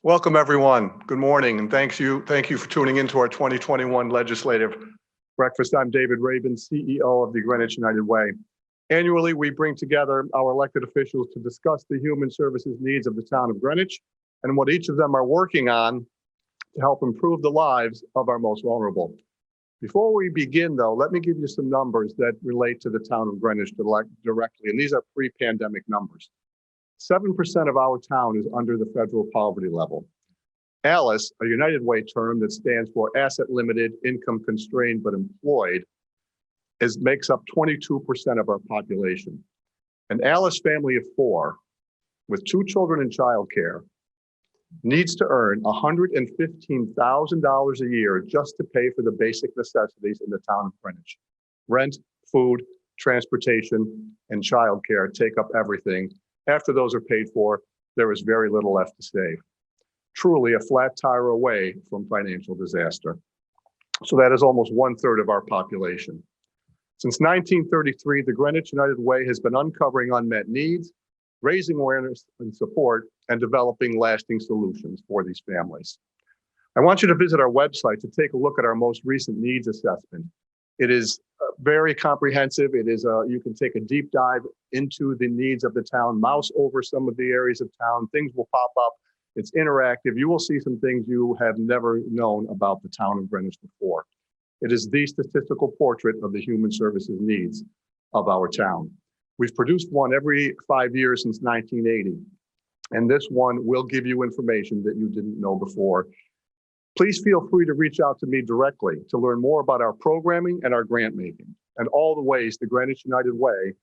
Welcome, everyone. Good morning, and thank you for tuning into our 2021 Legislative Breakfast. I'm David Rabin, CEO of the Greenwich United Way. Annually, we bring together our elected officials to discuss the human services needs of the town of Greenwich and what each of them are working on to help improve the lives of our most vulnerable. Before we begin, though, let me give you some numbers that relate to the town of Greenwich directly, and these are pre-pandemic numbers. 7% of our town is under the federal poverty level. ALICE, a United Way term that stands for asset limited, income constrained, but employed, makes up 22% of our population. An ALICE family of 4 with 2 children in childcare needs to earn $115,000 a year just to pay for the basic necessities in the town of Greenwich. Rent, food, transportation, and childcare take up everything. After those are paid for, there is very little left to save. Truly a flat tire away from financial disaster. So that is almost 1/3 of our population. Since 1933, the Greenwich United Way has been uncovering unmet needs, raising awareness and support, and developing lasting solutions for these families. I want you to visit our website to take a look at our most recent needs assessment. It is very comprehensive. It is you can take a deep dive into the needs of the town, mouse over some of the areas of town. Things will pop up. It's interactive. You will see some things you have never known about the town of Greenwich before. It is the statistical portrait of the human services needs of our town. We've produced one every 5 years since 1980, and this one will give you information that you didn't know before. Please feel free to reach out to me directly to learn more about our programming and our grant making and all the ways the Greenwich United Way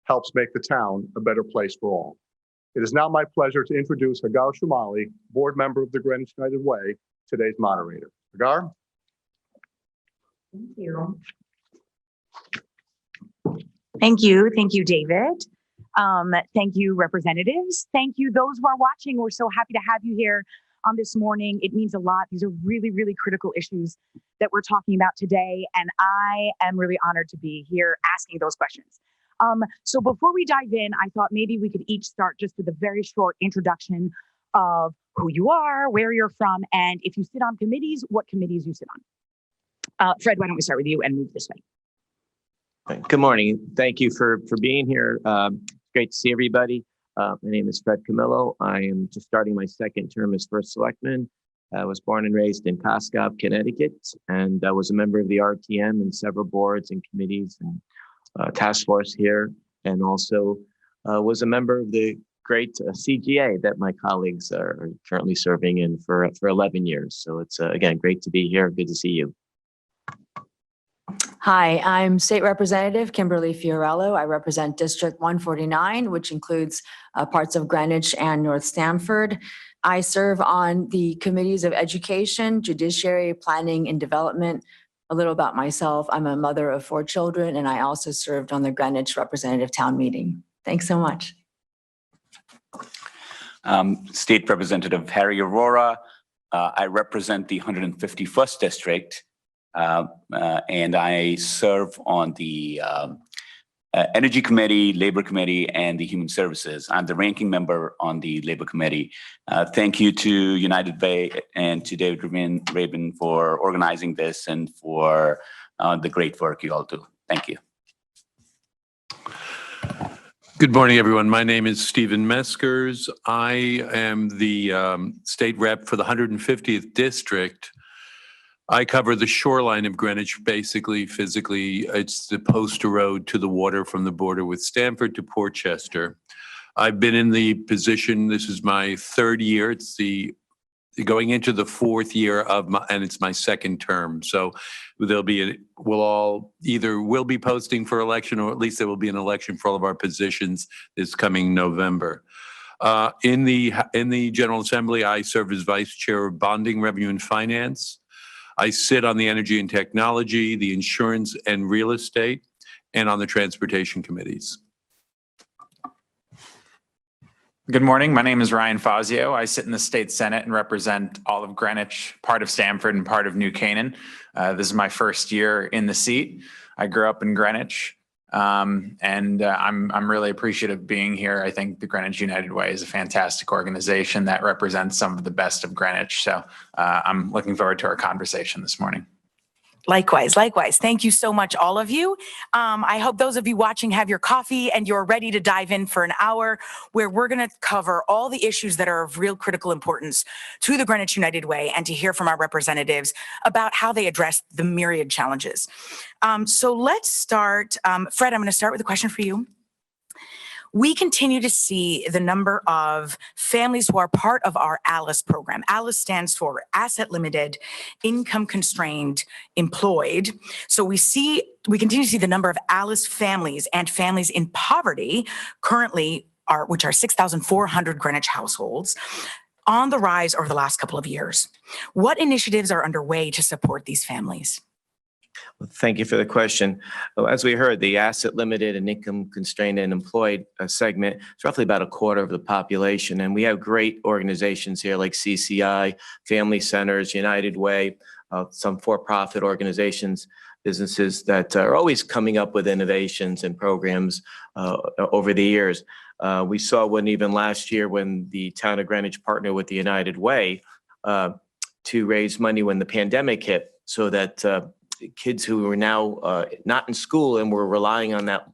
helps make the town a better place for all. It is now my pleasure to introduce Hagar Shamali, board member of the Greenwich United Way, today's moderator. Hagar? Thank you. Thank you, David. Thank you, representatives. Thank you, those who are watching. We're so happy to have you here this morning. It means a lot. These are really, really critical issues that we're talking about today, and I am really honored to be here asking those questions. So before we dive in, I thought maybe we could each start just with a very short introduction of who you are, where you're from, and if you sit on committees, what committees you sit on. Fred, why don't we start with you and move this way? Good morning. Thank you for being here. Great to see everybody. My name is Fred Camillo. I am just starting my second term as first selectman. I was born and raised in Pascoe, Connecticut, and I was a member of the RTM and several boards and committees and task force here, and also was a member of the great CGA that my colleagues are currently serving in for 11 years. So it's again great to be here. Good to see you. Hi, I'm State Representative Kimberly Fiorello. I represent District 149, which includes parts of Greenwich and North Stamford. I serve on the committees of Education, Judiciary, Planning, and Development. A little about myself, I'm a mother of 4 children, and I also served on the Greenwich Representative Town Meeting. Thanks so much. State Representative Harry Aurora. I represent the 151st District. And I serve on the Energy Committee, Labor Committee, and the Human Services. I'm the ranking member on the Labor Committee. Thank you to United Way and to David Rabin for organizing this and for the great work you all do. Thank you. Good morning, everyone. My name is Stephen Meskers. I am the state rep for the 150th District. I cover the shoreline of Greenwich, basically, physically. It's the poster road to the water from the border with Stamford to Portchester. I've been in the position, this is my 3rd year. It's going into the 4th year and it's my 2nd term. So we'll be posting for election, or at least there will be an election for all of our positions this coming November. In the General Assembly, I serve as Vice Chair of Bonding, Revenue, and Finance. I sit on the Energy and Technology, the Insurance and Real Estate, and on the Transportation Committees. Good morning. My name is Ryan Fazio. I sit in the State Senate and represent all of Greenwich, part of Stamford, and part of New Canaan. This is my 1st year in the seat. I grew up in Greenwich. I'm really appreciative of being here. I think the Greenwich United Way is a fantastic organization that represents some of the best of Greenwich. So I'm looking forward to our conversation this morning. Likewise. Thank you so much, all of you. I hope those of you watching have your coffee and you're ready to dive in for an hour where we're going to cover all the issues that are of real critical importance to the Greenwich United Way and to hear from our representatives about how they address the myriad challenges. So let's start. Fred, I'm going to start with a question for you. We continue to see the number of families who are part of our ALICE program. ALICE stands for Asset Limited, Income Constrained, Employed. So we continue to see the number of ALICE families and families in poverty currently which are 6,400 Greenwich households, on the rise over the last couple of years. What initiatives are underway to support these families? Thank you for the question. As we heard, the asset limited and income constrained and employed segment is roughly about a quarter of the population. And we have great organizations here like CCI, Family Centers, United Way, some for-profit organizations, businesses that are always coming up with innovations and programs over the years. We saw one even last year when the town of Greenwich partnered with the United Way to raise money when the pandemic hit so that kids who were now not in school and were relying on that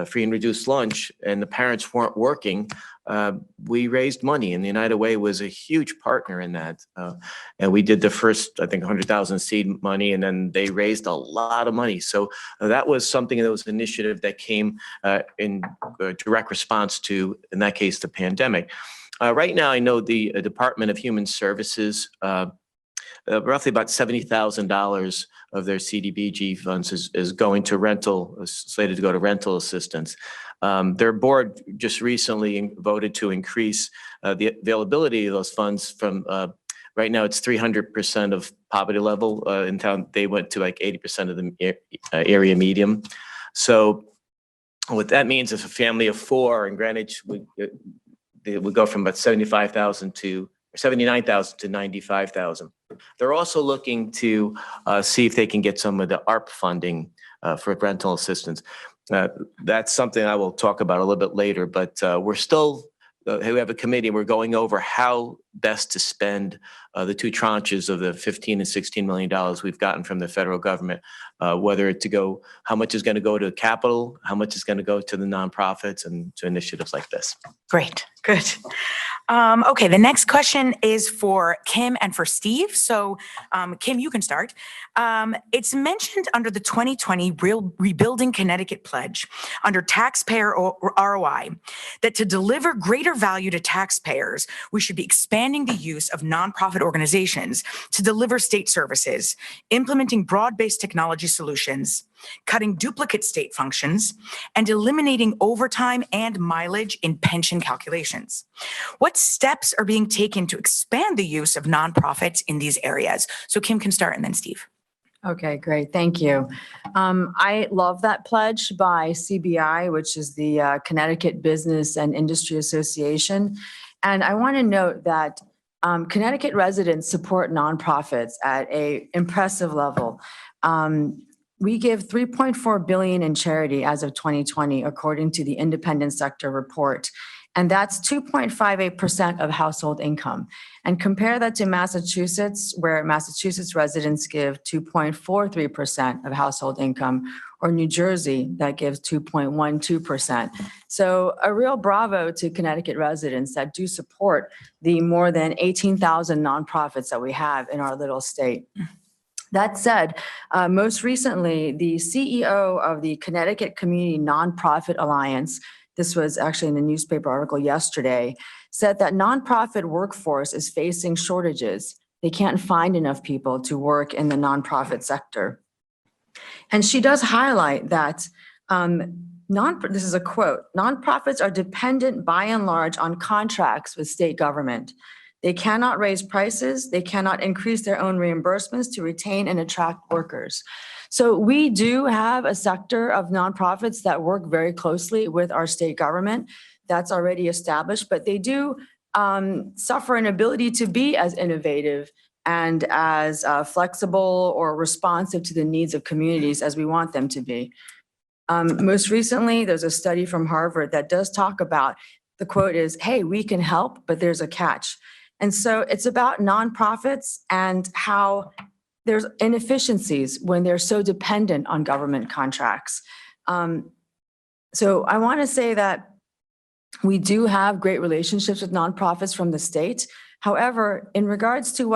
free and reduced lunch and the parents weren't working, we raised money, and the United Way was a huge partner in that. And we did the first, I think, 100,000 seed money, and then they raised a lot of money. So that was something that was an initiative that came in direct response to, in that case, the pandemic. Right now, I know the Department of Human Services, roughly about $70,000 of their CDBG funds is going to slated to go to rental assistance. Their board just recently voted to increase the availability of those funds from, right now it's 300% of poverty level in town. They went to like 80% of the area medium. So what that means is a family of four in Greenwich would go from about 79,000 to 95,000. They're also looking to see if they can get some of the ARP funding for rental assistance. That's something I will talk about a little bit later, but we're still, we have a committee, we're going over how best to spend the two tranches of the $15 and $16 million we've gotten from the federal government, whether how much is going to go to capital, how much is going to go to the nonprofits and to initiatives like this. Great, good. Okay, the next question is for Kim and for Steve. So Kim, you can start. It's mentioned under the 2020 Rebuilding Connecticut Pledge under taxpayer ROI that to deliver greater value to taxpayers, we should be expanding the use of nonprofit organizations to deliver state services, implementing broad-based technology solutions, cutting duplicate state functions, and eliminating overtime and mileage in pension calculations. What steps are being taken to expand the use of nonprofits in these areas? So Kim can start and then Steve. Okay, great. Thank you. I love that pledge by CBI, which is the Connecticut Business and Industry Association. And I want to note that Connecticut residents support nonprofits at an impressive level. We give $3.4 billion in charity as of 2020, according to the Independent Sector Report. And that's 2.58% of household income. And compare that to Massachusetts, where Massachusetts residents give 2.43% of household income, or New Jersey, that gives 2.12%. So a real bravo to Connecticut residents that do support the more than 18,000 nonprofits that we have in our little state. That said, most recently, the CEO of the Connecticut Community Nonprofit Alliance, this was actually in the newspaper article yesterday, said that nonprofit workforce is facing shortages. They can't find enough people to work in the nonprofit sector. And she does highlight that, this is a quote, nonprofits are dependent by and large on contracts with state government. They cannot raise prices. They cannot increase their own reimbursements to retain and attract workers. So we do have a sector of nonprofits that work very closely with our state government. That's already established, but they do suffer an ability to be as innovative and as flexible or responsive to the needs of communities as we want them to be. Most recently, there's a study from Harvard that does talk about, the quote is, "Hey, we can help, but there's a catch." And so it's about nonprofits and how there's inefficiencies when they're so dependent on government contracts. So I want to say that we do have great relationships with nonprofits from the state. However, in regards to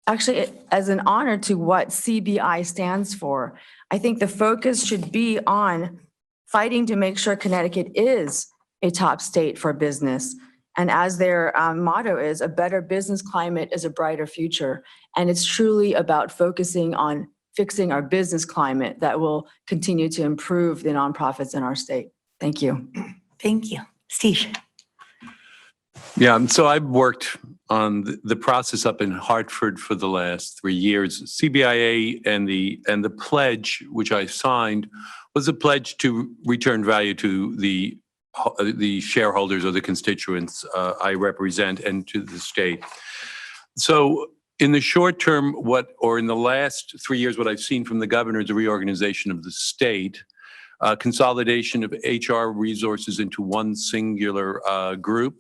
as an honor to what CBI stands for, I think the focus should be on fighting to make sure Connecticut is a top state for business. And as their motto is, a better business climate is a brighter future. And it's truly about focusing on fixing our business climate that will continue to improve the nonprofits in our state. Thank you. Thank you. Steve. Yeah, so I've worked on the process up in Hartford for the last 3 years. CBIA and the pledge, which I signed, was a pledge to return value to the shareholders or the constituents I represent and to the state. So in the short term, in the last 3 years, what I've seen from the governor is a reorganization of the state, consolidation of HR resources into one singular group,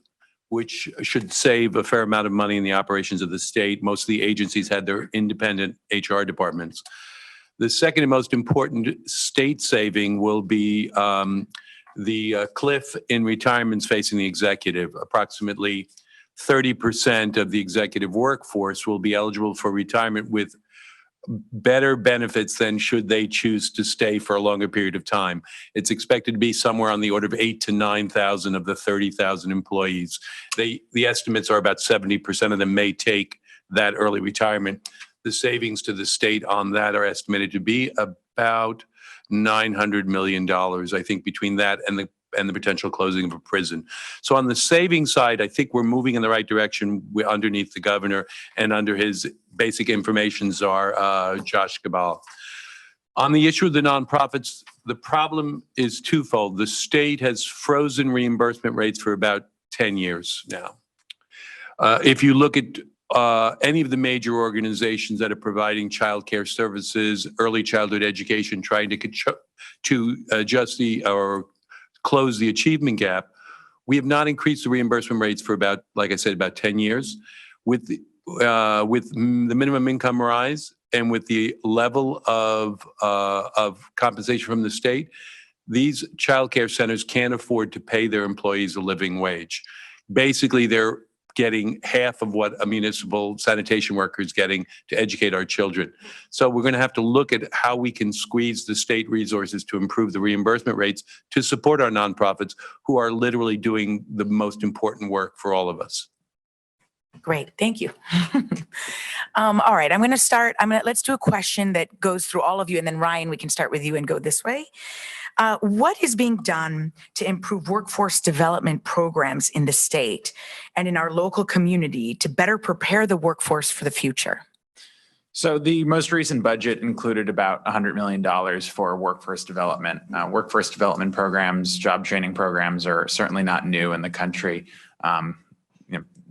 which should save a fair amount of money in the operations of the state. Most of the agencies had their independent HR departments. The second and most important state saving will be the cliff in retirements facing the executive. Approximately 30% of the executive workforce will be eligible for retirement with better benefits than should they choose to stay for a longer period of time. It's expected to be somewhere on the order of 8,000 to 9,000 of the 30,000 employees. The estimates are about 70% of them may take that early retirement. The savings to the state on that are estimated to be about $900 million, I think, between that and the potential closing of a prison. So on the savings side, I think we're moving in the right direction underneath the governor and under his basic information czar, Josh Cabal. On the issue of the nonprofits, the problem is twofold. The state has frozen reimbursement rates for about 10 years now. If you look at any of the major organizations that are providing childcare services, early childhood education, trying to adjust or close the achievement gap, we have not increased the reimbursement rates for about, like I said, about 10 years. With the minimum income rise and with the level of compensation from the state, these childcare centers can't afford to pay their employees a living wage. Basically, they're getting half of what a municipal sanitation worker is getting to educate our children. So we're going to have to look at how we can squeeze the state resources to improve the reimbursement rates to support our nonprofits who are literally doing the most important work for all of us. Great. Thank you. All right. I'm going to start. Let's do a question that goes through all of you. And then Ryan, we can start with you and go this way. What is being done to improve workforce development programs in the state and in our local community to better prepare the workforce for the future? So the most recent budget included about $100 million for workforce development. Workforce development programs, job training programs are certainly not new in the country.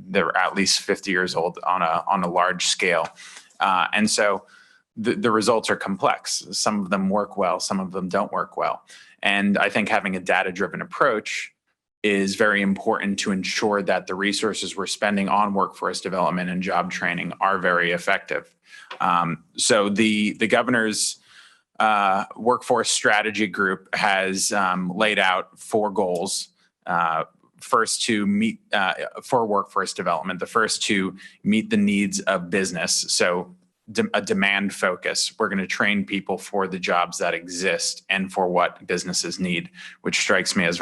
They're at least 50 years old on a large scale. And so the results are complex. Some of them work well, some of them don't work well. And I think having a data-driven approach is very important to ensure that the resources we're spending on workforce development and job training are very effective. So the governor's workforce strategy group has laid out 4 goals. First, to meet for workforce development, the first to meet the needs of business. So a demand focus. We're going to train people for the jobs that exist and for what businesses need, which strikes me as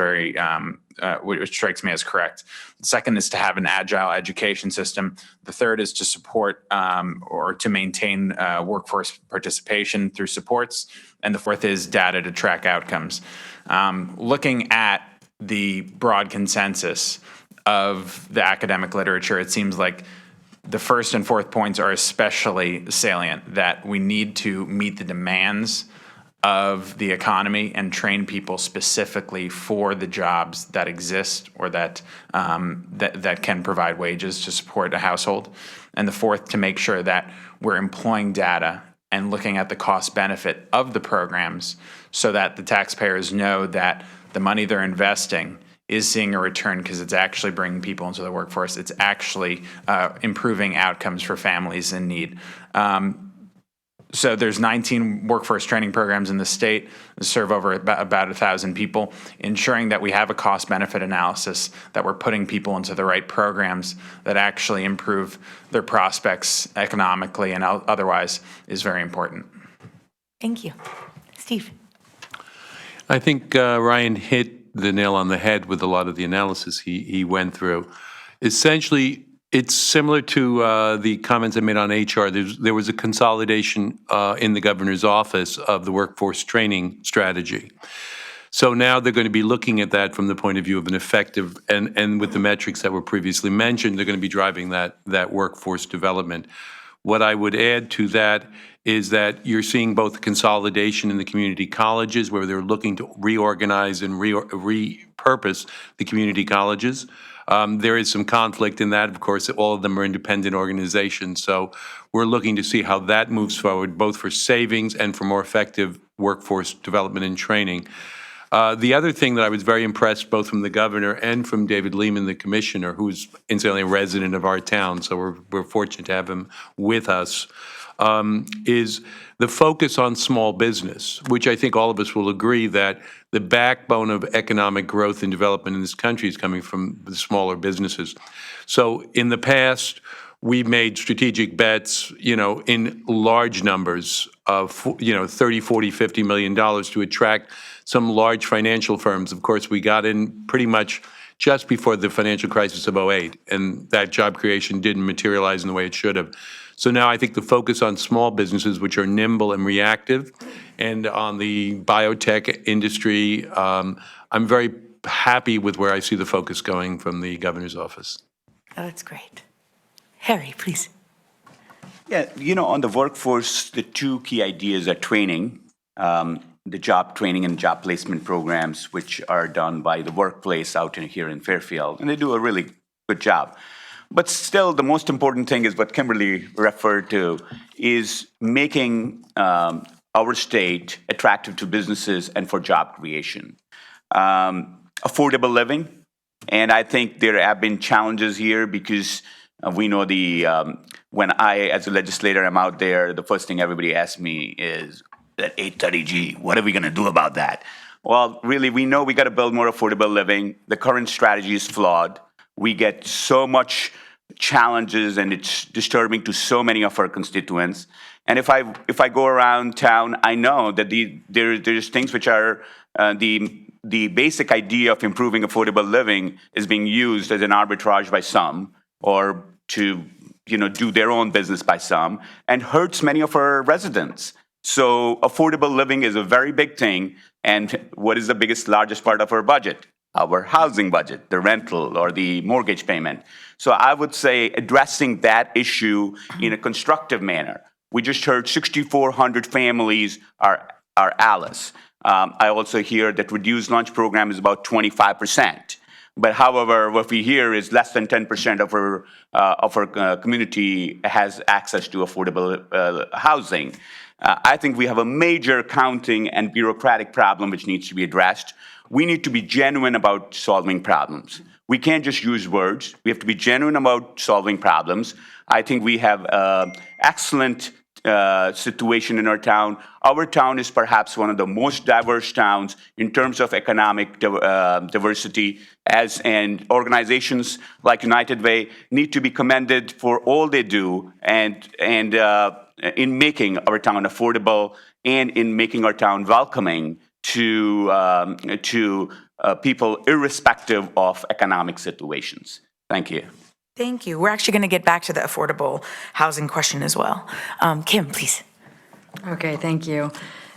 which strikes me as correct. The second is to have an agile education system. The third is to support or to maintain workforce participation through supports. And the fourth is data to track outcomes. Looking at the broad consensus of the academic literature, it seems like the first and fourth points are especially salient, that we need to meet the demands of the economy and train people specifically for the jobs that exist or that can provide wages to support a household. And the fourth, to make sure that we're employing data and looking at the cost benefit of the programs so that the taxpayers know that the money they're investing is seeing a return because it's actually bringing people into the workforce. It's actually improving outcomes for families in need. So there's 19 workforce training programs in the state that serve over about 1,000 people, ensuring that we have a cost benefit analysis, that we're putting people into the right programs that actually improve their prospects economically and otherwise is very important. Thank you. Steve. I think Ryan hit the nail on the head with a lot of the analysis he went through. Essentially, it's similar to the comments I made on HR. There was a consolidation in the governor's office of the workforce training strategy. So now they're going to be looking at that from the point of view of an effective, and with the metrics that were previously mentioned, they're going to be driving that workforce development. What I would add to that is that you're seeing both consolidation in the community colleges, where they're looking to reorganize and repurpose the community colleges. There is some conflict in that. Of course, all of them are independent organizations. So we're looking to see how that moves forward, both for savings and for more effective workforce development and training. The other thing that I was very impressed both from the governor and from David Lehman, the commissioner, who's incidentally a resident of our town, so we're fortunate to have him with us, is the focus on small business, which I think all of us will agree that the backbone of economic growth and development in this country is coming from the smaller businesses. So in the past, we made strategic bets, in large numbers of, $30, $40, $50 million to attract some large financial firms. Of course, we got in pretty much just before the financial crisis of '08, and that job creation didn't materialize in the way it should have. So now I think the focus on small businesses, which are nimble and reactive, and on the biotech industry, I'm very happy with where I see the focus going from the governor's office. Oh, that's great. Harry, please. Yeah, on the workforce, the two key ideas are training, the job training and job placement programs, which are done by the workplace out here in Fairfield, and they do a really good job. But still, the most important thing is what Kimberly referred to, is making our state attractive to businesses and for job creation. Affordable living, and I think there have been challenges here because we know when I, as a legislator, am out there, the first thing everybody asks me is, that 830G, what are we going to do about that? Well, really, we know we got to build more affordable living. The current strategy is flawed. We get so much challenges, and it's disturbing to so many of our constituents. And if I go around town, I know that there's things which are the basic idea of improving affordable living is being used as an arbitrage by some, or to do their own business by some, and hurts many of our residents. So affordable living is a very big thing. And what is the largest part of our budget? Our housing budget, the rental or the mortgage payment. So I would say addressing that issue in a constructive manner. We just heard 6,400 families are ALICE. I also hear that reduced lunch program is about 25%. But however, what we hear is less than 10% of our community has access to affordable housing. I think we have a major accounting and bureaucratic problem which needs to be addressed. We need to be genuine about solving problems. We can't just use words. We have to be genuine about solving problems. I think we have an excellent situation in our town. Our town is perhaps one of the most diverse towns in terms of economic diversity, and organizations like United Way need to be commended for all they do and in making our town affordable and in making our town welcoming to people irrespective of economic situations. Thank you. Thank you. We're actually going to get back to the affordable housing question as well. Kim, please. Okay, thank you.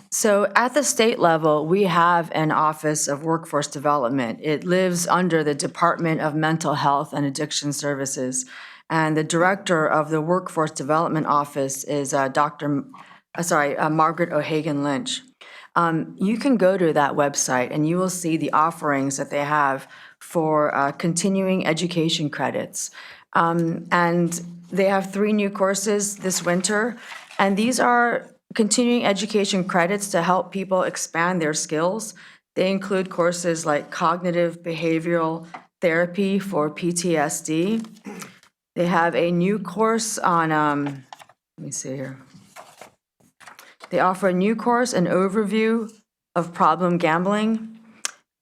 So at the state level, we have an Office of Workforce Development. It lives under the Department of Mental Health and Addiction Services. And the director of the Workforce Development Office is Margaret O'Hagan Lynch. You can go to that website and you will see the offerings that they have for continuing education credits. And they have 3 new courses this winter. And these are continuing education credits to help people expand their skills. They include courses like cognitive behavioral therapy for PTSD. They have a new course on, let me see here. They offer a new course, an overview of problem gambling,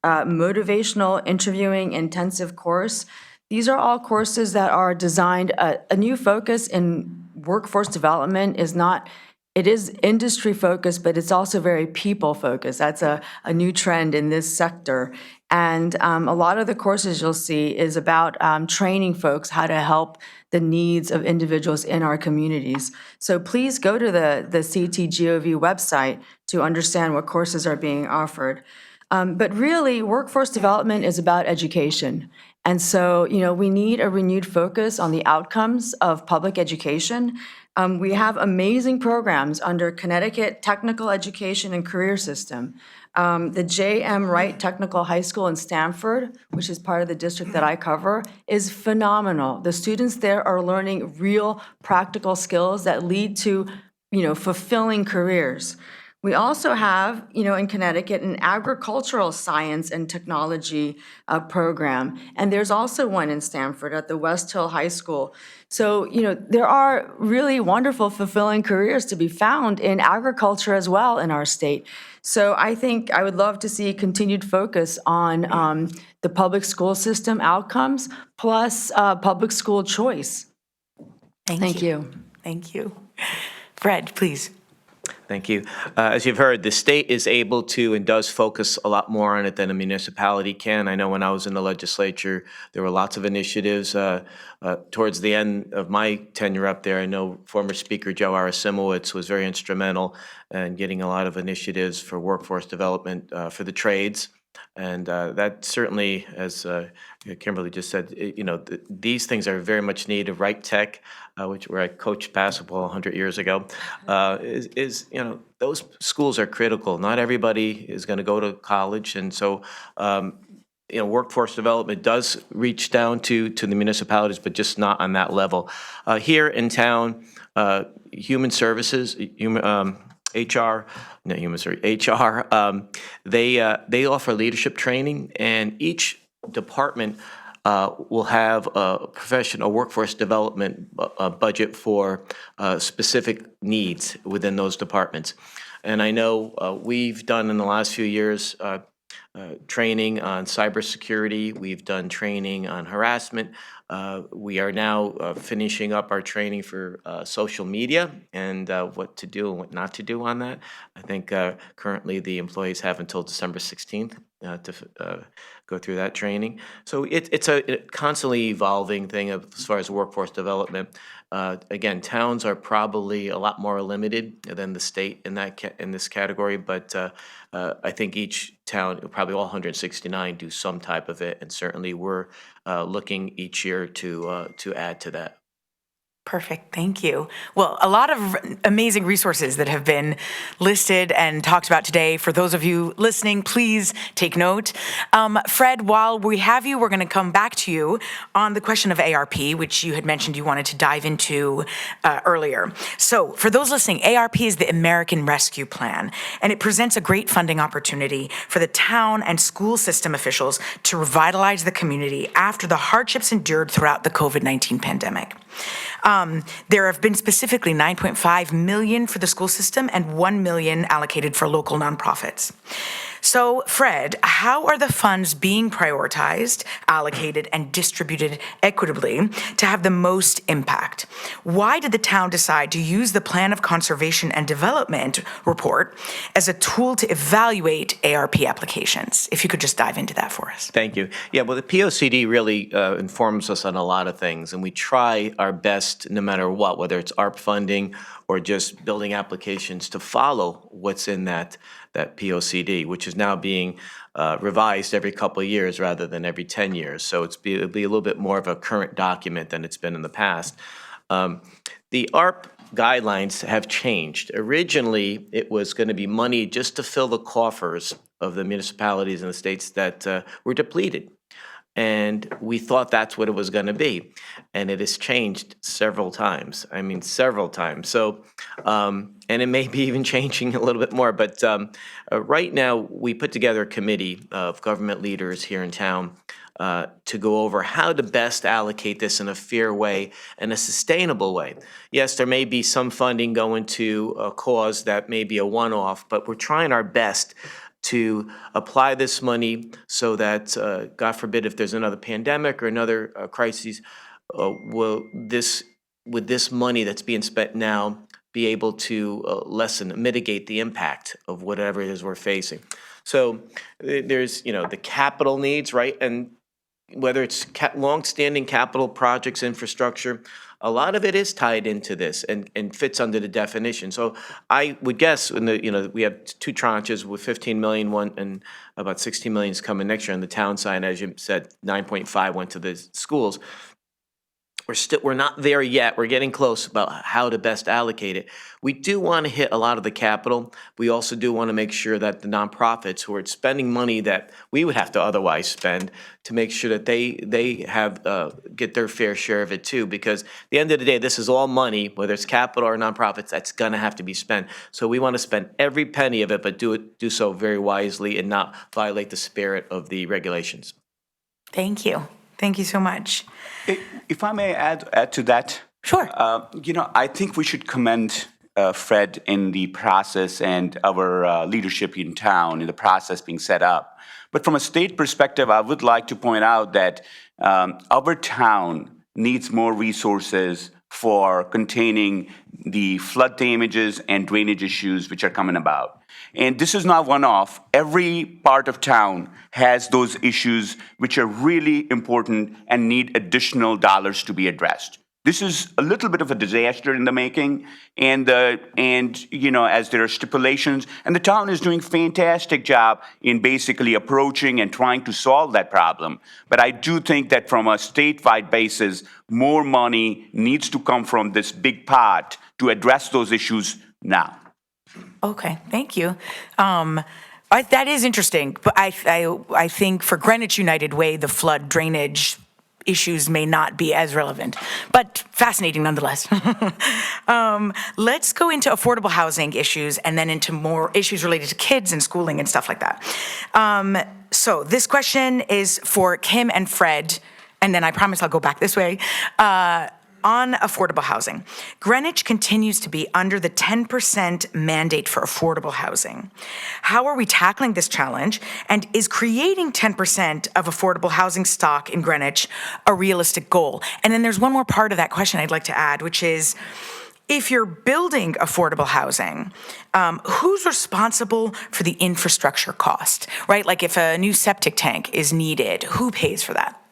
motivational interviewing intensive course. These are all courses that are designed, a new focus in workforce development is not, it is industry focused, but it's also very people focused. That's a new trend in this sector. And a lot of the courses you'll see is about training folks how to help the needs of individuals in our communities. So please go to the CTGOV website to understand what courses are being offered. But really, workforce development is about education. And so, we need a renewed focus on the outcomes of public education. We have amazing programs under Connecticut Technical Education and Career System. The J.M. Wright Technical High School in Stamford, which is part of the district that I cover, is phenomenal. The students there are learning real practical skills that lead to, fulfilling careers. We also have, in Connecticut, an agricultural science and technology program. And there's also one in Stamford at the West Hill High School. So, there are really wonderful, fulfilling careers to be found in agriculture as well in our state. So I think I would love to see continued focus on the public school system outcomes plus public school choice. Thank you. Thank you. Fred, please. Thank you. As you've heard, the state is able to and does focus a lot more on it than a municipality can. I know when I was in the legislature, there were lots of initiatives. Towards the end of my tenure up there, I know former Speaker Joe Arasimowicz was very instrumental in getting a lot of initiatives for workforce development for the trades. And that certainly, as Kimberly just said, these things are very much needed. Right Tech, where I coached basketball 100 years ago, those schools are critical. Not everybody is going to go to college, and so workforce development does reach down to the municipalities, but just not on that level. Here in town, human services, HR, they offer leadership training, and each department will have a workforce development budget for specific needs within those departments. And I know we've done in the last few years training on cybersecurity. We've done training on harassment. We are now finishing up our training for social media and what to do and what not to do on that. I think currently the employees have until December 16th to go through that training. So it's a constantly evolving thing as far as workforce development. Again, towns are probably a lot more limited than the state in this category, but I think each town, probably all 169, do some type of it, and certainly we're looking each year to add to that. Perfect. Thank you. Well, a lot of amazing resources that have been listed and talked about today. For those of you listening, please take note. Fred, while we have you, we're going to come back to you on the question of ARP, which you had mentioned you wanted to dive into earlier. So for those listening, ARP is the American Rescue Plan, and it presents a great funding opportunity for the town and school system officials to revitalize the community after the hardships endured throughout the COVID-19 pandemic. There have been specifically $9.5 million for the school system and $1 million allocated for local nonprofits. So, Fred, how are the funds being prioritized, allocated, and distributed equitably to have the most impact? Why did the town decide to use the Plan of Conservation and Development report as a tool to evaluate ARP applications? If you could just dive into that for us. Thank you. Yeah, well, the POCD really informs us on a lot of things, and we try our best, no matter what, whether it's ARP funding or just building applications, to follow what's in that POCD, which is now being revised every couple of years rather than every 10 years. So it'll be a little bit more of a current document than it's been in the past. The ARP guidelines have changed. Originally, it was going to be money just to fill the coffers of the municipalities and the states that were depleted. And we thought that's what it was going to be. And it has changed several times. I mean, several times. So, and it may be even changing a little bit more. But right now, we put together a committee of government leaders here in town to go over how to best allocate this in a fair way and a sustainable way. Yes, there may be some funding going to a cause that may be a one-off, but we're trying our best to apply this money so that, God forbid, if there's another pandemic or another crisis, with this money that's being spent now, be able to mitigate the impact of whatever it is we're facing. So there's, the capital needs, right? And whether it's long-standing capital projects, infrastructure, a lot of it is tied into this and fits under the definition. So I would guess, we have two tranches with 15 million, one, and about 16 million is coming next year on the town side. As you said, 9.5 went to the schools. We're not there yet. We're getting close about how to best allocate it. We do want to hit a lot of the capital. We also do want to make sure that the nonprofits who are spending money that we would have to otherwise spend, to make sure that they have get their fair share of it too. Because at the end of the day, this is all money, whether it's capital or nonprofits, that's going to have to be spent. So we want to spend every penny of it, but do so very wisely and not violate the spirit of the regulations. Thank you. Thank you so much. If I may add to that. Sure. I think we should commend Fred in the process and our leadership in town in the process being set up. But from a state perspective, I would like to point out that our town needs more resources for containing the flood damages and drainage issues which are coming about. And this is not one-off. Every part of town has those issues which are really important and need additional dollars to be addressed. This is a little bit of a disaster in the making, and as there are stipulations, and the town is doing a fantastic job in basically approaching and trying to solve that problem. But I do think that from a statewide basis, more money needs to come from this big pot to address those issues now. Okay, thank you. That is interesting, but I think for Greenwich United Way, the flood drainage issues may not be as relevant, but fascinating nonetheless. Let's go into affordable housing issues and then into more issues related to kids and schooling and stuff like that. So this question is for Kim and Fred, and then I promise I'll go back this way. On affordable housing, Greenwich continues to be under the 10% mandate for affordable housing. How are we tackling this challenge? And is creating 10% of affordable housing stock in Greenwich a realistic goal? And then there's one more part of that question I'd like to add, which is, if you're building affordable housing, who's responsible for the infrastructure cost, right? Like if a new septic tank is needed, who pays for that?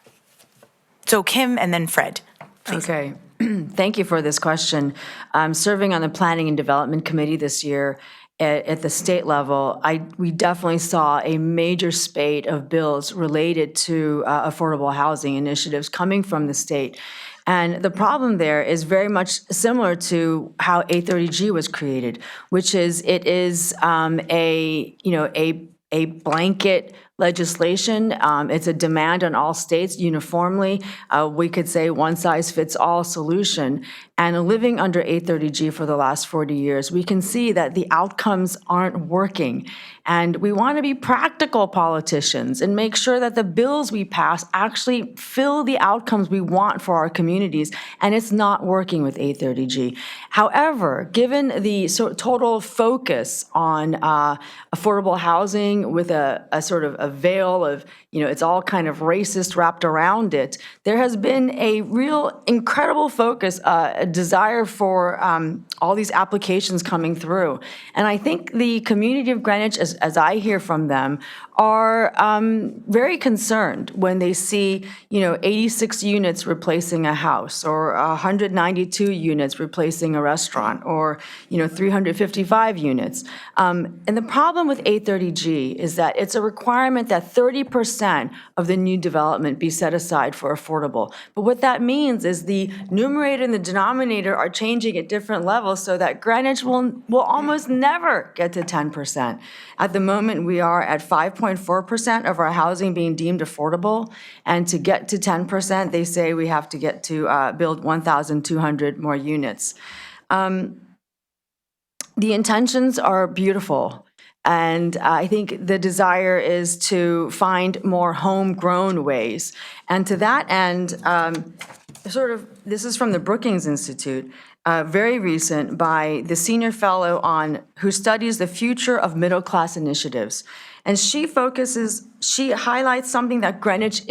So Kim and then Fred. Please. Okay. Thank you for this question. I'm serving on the Planning and Development Committee this year. At the state level, we definitely saw a major spate of bills related to affordable housing initiatives coming from the state. And the problem there is very much similar to how 830G was created, which is it is a blanket legislation. It's a demand on all states uniformly. We could say one-size-fits-all solution. And living under 830G for the last 40 years, we can see that the outcomes aren't working. And we want to be practical politicians and make sure that the bills we pass actually fill the outcomes we want for our communities. And it's not working with 830G. However, given the total focus on affordable housing with a sort of a veil of, it's all kind of racist wrapped around it, there has been a real incredible focus, a desire for all these applications coming through. And I think the community of Greenwich, as I hear from them, are very concerned when they see, 86 units replacing a house, or 192 units replacing a restaurant, or, 355 units. And the problem with 830G is that it's a requirement that 30% of the new development be set aside for affordable. But what that means is the numerator and the denominator are changing at different levels also that Greenwich will almost never get to 10%. At the moment, we are at 5.4% of our housing being deemed affordable. And to get to 10%, they say we have to get to build 1,200 more units. The intentions are beautiful. And I think the desire is to find more homegrown ways. And to that end, this is from the Brookings Institute, very recent, by the senior fellow who studies the future of middle-class initiatives. And she highlights something that Greenwich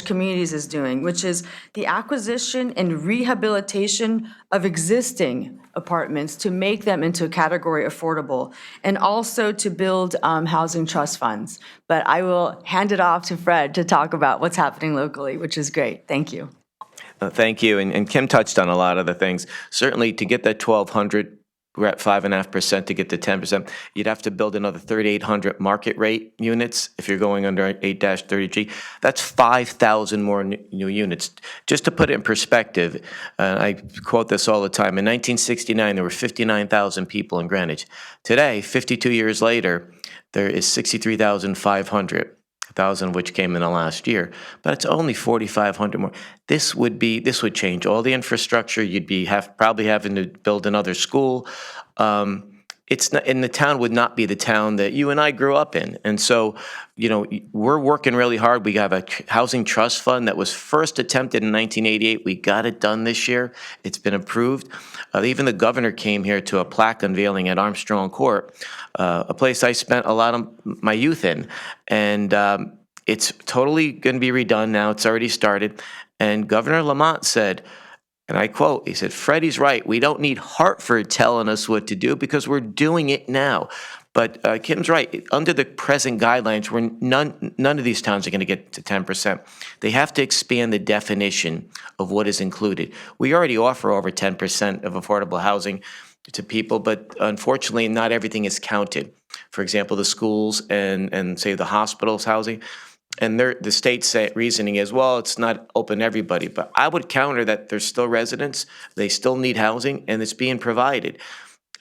Communities is doing, which is the acquisition and rehabilitation of existing apartments to make them into a category affordable, and also to build housing trust funds. But I will hand it off to Fred to talk about what's happening locally, which is great. Thank you. Thank you. And Kim touched on a lot of the things. Certainly to get that 1,200, we're at 5.5%. To get to 10%, you'd have to build another 3,800 market rate units if you're going under 8-30G. That's 5,000 more new units. Just to put it in perspective, I quote this all the time. In 1969, there were 59,000 people in Greenwich. Today, 52 years later, there is 63,500. 1,000 which came in the last year, but it's only 4,500 more. This would change all the infrastructure. You'd be probably having to build another school. It's not, and the town would not be the town that you and I grew up in. And so, we're working really hard. We have a housing trust fund that was first attempted in 1988. We got it done this year. It's been approved. Even the governor came here to a plaque unveiling at Armstrong Court, a place I spent a lot of my youth in. And it's totally going to be redone now. It's already started. And Governor Lamont said, and I quote, he said, "Freddie's right. We don't need Hartford telling us what to do because we're doing it now." But Kim's right. Under the present guidelines, none of these towns are going to get to 10%. They have to expand the definition of what is included. We already offer over 10% of affordable housing to people, but unfortunately, not everything is counted. For example, the schools and say the hospitals housing. And the state's reasoning is, well, it's not open to everybody. But I would counter that there's still residents, they still need housing, and it's being provided.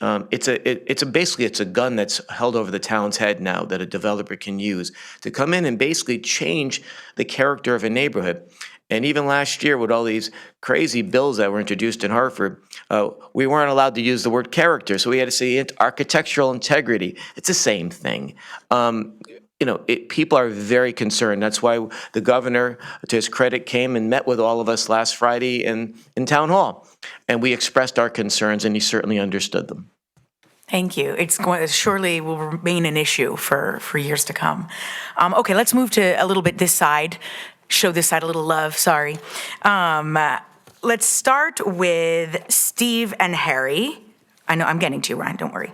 Basically it's a gun that's held over the town's head now that a developer can use to come in and basically change the character of a neighborhood. And even last year with all these crazy bills that were introduced in Hartford, we weren't allowed to use the word character. So we had to say architectural integrity. It's the same thing. People are very concerned. That's why the governor, to his credit, came and met with all of us last Friday in town hall. And we expressed our concerns, and he certainly understood them. Thank you. Surely will remain an issue for years to come. Okay, let's move to a little bit this side. Show this side a little love, sorry. Let's start with Steve and Harry. I know I'm getting to you, Ryan, don't worry.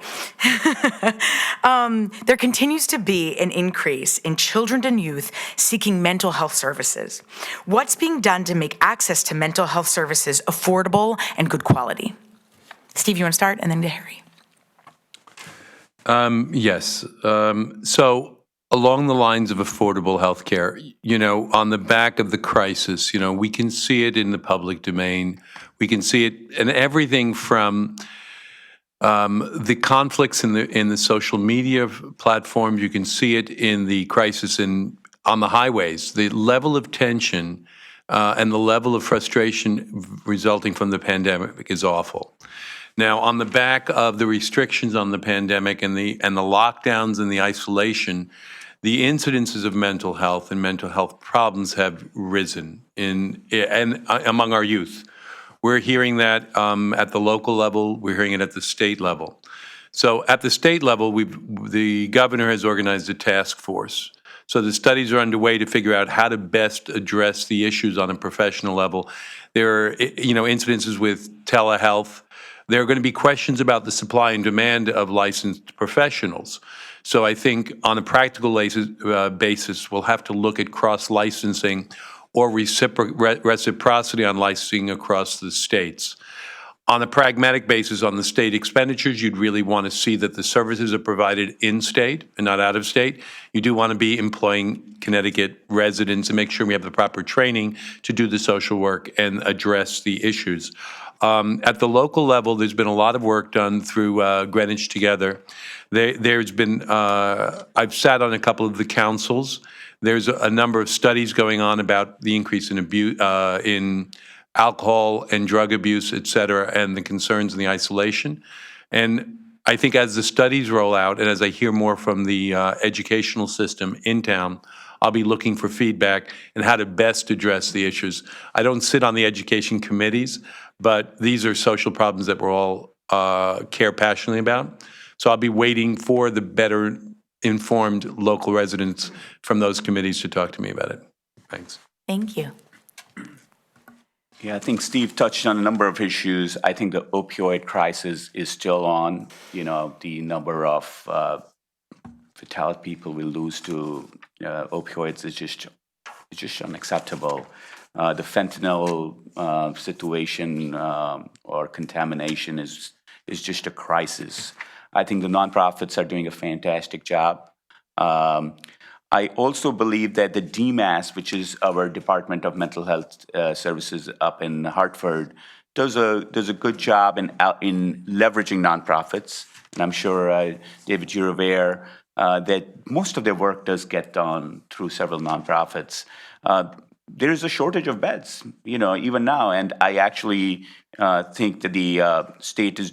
There continues to be an increase in children and youth seeking mental health services. What's being done to make access to mental health services affordable and good quality? Steve, you want to start, and then to Harry. Yes. So along the lines of affordable health care, on the back of the crisis, we can see it in the public domain. We can see it in everything from the conflicts in the social media platforms. You can see it in the crisis on the highways. The level of tension and the level of frustration resulting from the pandemic is awful. Now, on the back of the restrictions on the pandemic and the lockdowns and the isolation, the incidences of mental health and mental health problems have risen and among our youth. We're hearing that at the local level. We're hearing it at the state level. So at the state level, the governor has organized a task force. So the studies are underway to figure out how to best address the issues on a professional level. There are, incidences with telehealth. There are going to be questions about the supply and demand of licensed professionals. So I think on a practical basis, we'll have to look at cross-licensing or reciprocity on licensing across the states. On a pragmatic basis, on the state expenditures, you'd really want to see that the services are provided in-state and not out-of-state. You do want to be employing Connecticut residents and make sure we have the proper training to do the social work and address the issues. At the local level, there's been a lot of work done through Greenwich Together. There's been, I've sat on a couple of the councils. There's a number of studies going on about the increase in abuse, in alcohol and drug abuse, et cetera, and the concerns and the isolation. And I think as the studies roll out and as I hear more from the educational system in town, I'll be looking for feedback and how to best address the issues. I don't sit on the education committees, but these are social problems that we're all care passionately about. So I'll be waiting for the better informed local residents from those committees to talk to me about it. Thanks. Thank you. Yeah, I think Steve touched on a number of issues. I think the opioid crisis is still on. You know, the number of fatality people we lose to opioids is just unacceptable. The fentanyl situation or contamination is just a crisis. I think the nonprofits are doing a fantastic job. I also believe that the DMAS, which is our Department of Mental Health Services up in Hartford, does a good job in leveraging nonprofits. And I'm sure, David, you're aware that most of their work does get done through several nonprofits. There is a shortage of beds, you know, even now. And I actually think that the state is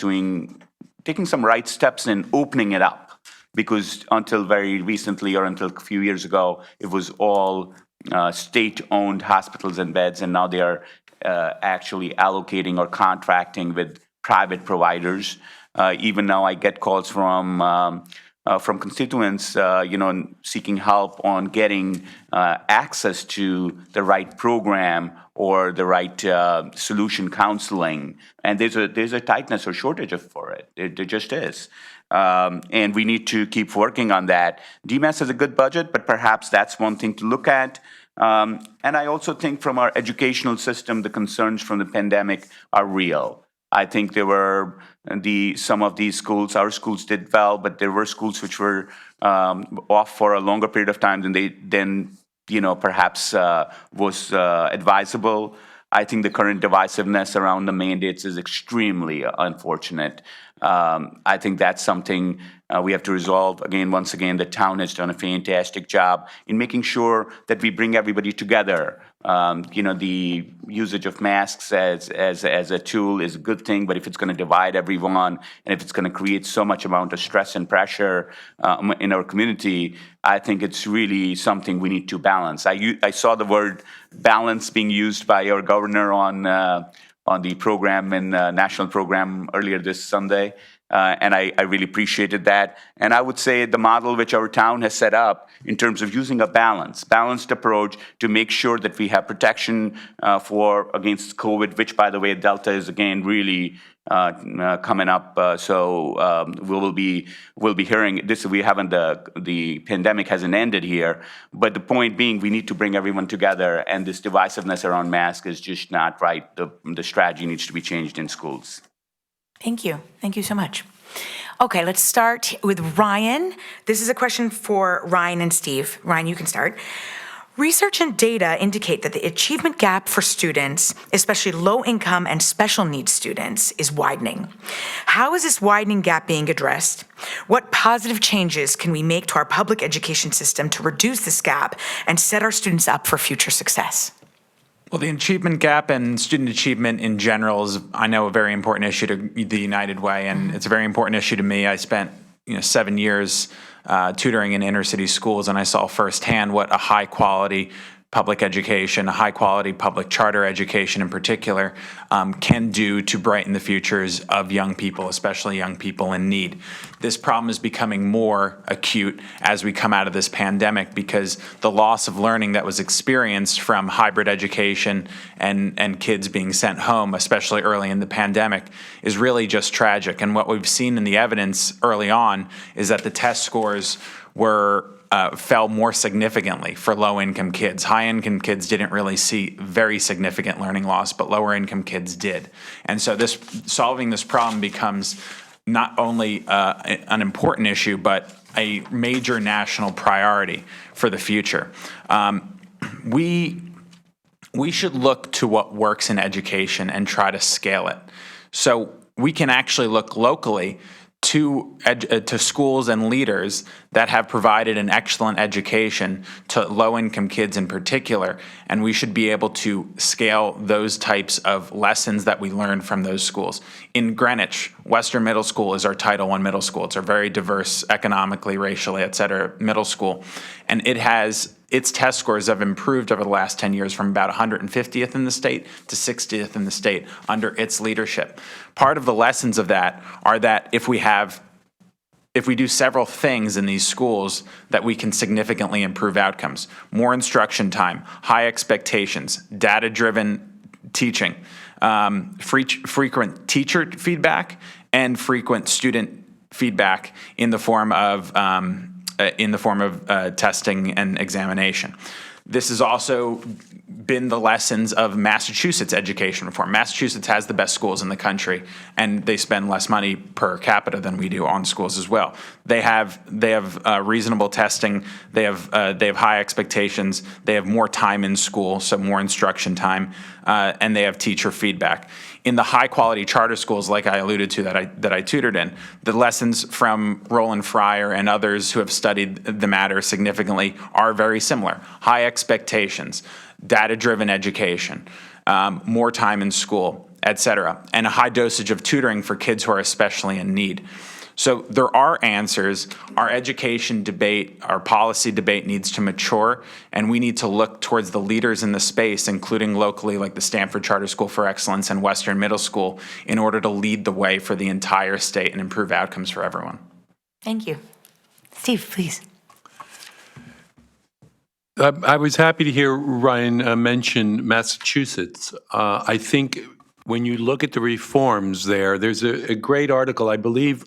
taking some right steps in opening it up. Because until very recently, or until a few years ago, it was all state-owned hospitals and beds, and now they are actually allocating or contracting with private providers. Even now, I get calls from constituents, seeking help on getting access to the right program or the right solution counseling, and there's a tightness or shortage for it. There just is. And we need to keep working on that. DMAS has a good budget, but perhaps that's one thing to look at. And I also think from our educational system, the concerns from the pandemic are real. I think there were some of these schools, our schools did well, but there were schools which were off for a longer period of time than perhaps was advisable. I think the current divisiveness around the mandates is extremely unfortunate. I think that's something we have to resolve. Once again, the town has done a fantastic job in making sure that we bring everybody together. The usage of masks as a tool is a good thing, but if it's going to divide everyone and if it's going to create so much amount of stress and pressure in our community, I think it's really something we need to balance. I saw the word balance being used by our governor on the program and national program earlier this Sunday. And I really appreciated that. And I would say the model which our town has set up in terms of using a balanced approach to make sure that we have protection against COVID, which, by the way, Delta is again really coming up. So we'll be hearing this. We haven't the pandemic hasn't ended here, but the point being, we need to bring everyone together, and this divisiveness around masks is just not right. The strategy needs to be changed in schools. Thank you. Thank you so much. Okay, let's start with Ryan. This is a question for Ryan and Steve. Ryan, you can start. Research and data indicate that the achievement gap for students, especially low-income and special needs students, is widening. How is this widening gap being addressed? What positive changes can we make to our public education system to reduce this gap and set our students up for future success? Well, the achievement gap and student achievement in general is, I know, a very important issue to the United Way, and it's a very important issue to me. I spent 7 years tutoring in inner city schools, and I saw firsthand what a high quality public education, a high quality public charter education in particular, can do to brighten the futures of young people, especially young people in need. This problem is becoming more acute as we come out of this pandemic because the loss of learning that was experienced from hybrid education and kids being sent home, especially early in the pandemic, is really just tragic. And what we've seen in the evidence early on is that the test scores fell more significantly for low-income kids. High-income kids didn't really see very significant learning loss, but lower-income kids did. And so solving this problem becomes not only an important issue, but a major national priority for the future. we should look to what works in education and try to scale it. So we can actually look locally to schools and leaders that have provided an excellent education to low-income kids in particular, and we should be able to scale those types of lessons that we learn from those schools. In Greenwich, Western Middle School is our Title I middle school. It's a very diverse economically, racially, et cetera, middle school, and its test scores have improved over the last 10 years from about 150th in the state to 60th in the state under its leadership. Part of the lessons of that are that if we do several things in these schools, that we can significantly improve outcomes. More instruction time, high expectations, data-driven teaching, frequent teacher feedback, and frequent student feedback in the form of testing and examination. This has also been the lessons of Massachusetts education reform. Massachusetts has the best schools in the country, and they spend less money per capita than we do on schools as well. They have reasonable testing. They have high expectations. They have more time in school, so more instruction time, and they have teacher feedback. In the high-quality charter schools, like I alluded to, that I tutored in, the lessons from Roland Fryer and others who have studied the matter significantly are very similar. High expectations, data-driven education, more time in school, et cetera, and a high dosage of tutoring for kids who are especially in need. So there are answers. Our education debate, our policy debate needs to mature, and we need to look towards the leaders in the space, including locally like the Stanford Charter School for Excellence and Western Middle School, in order to lead the way for the entire state and improve outcomes for everyone. Thank you. Steve, please. I was happy to hear Ryan mention Massachusetts. I think when you look at the reforms there's a great article, I believe,